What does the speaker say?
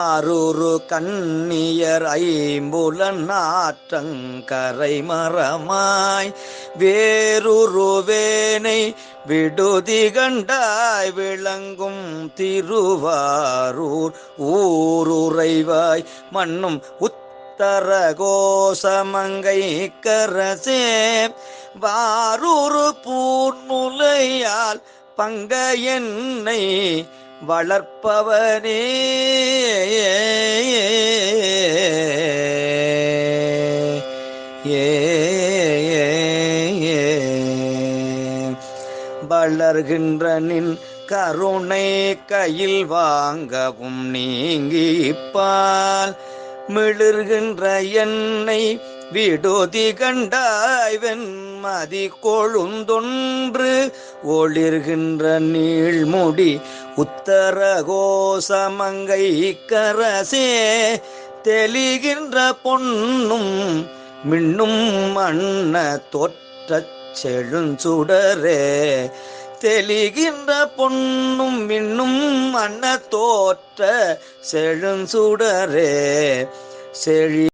ஆரூரு கண்ணியர் ஐம்புலன் நாற்றங்கரை மரமாய் வேருருவேனை விடுதி கண்டாய் விளங்கும் திருவாரூர் ஊருறைவாய் மண்ணும் உத்தர கோசமங்கை கரசே வாரூரு பூர்முலையால் பங்க என்னை வளர்ப்பவனே வளர்கின்ற நின் கருணை கையில் வாங்கவும் நீங்கிப்பால் மிளர்கின்ற என்னை விடுதி கண்டாய் வெண்மதி கொழுந்தொன்று ஒளிர்கின்ற நீழ்முடி உத்தர கோசமங்கை கரசே தெளிகின்ற பொன்னும் மின்னும் மண்ண தோற்றச் செழுஞ்சுடரே தெளிகின்ற பொன்னும் மின்னும் மண்ண தோற்ற செழுஞ்சுடரே செழி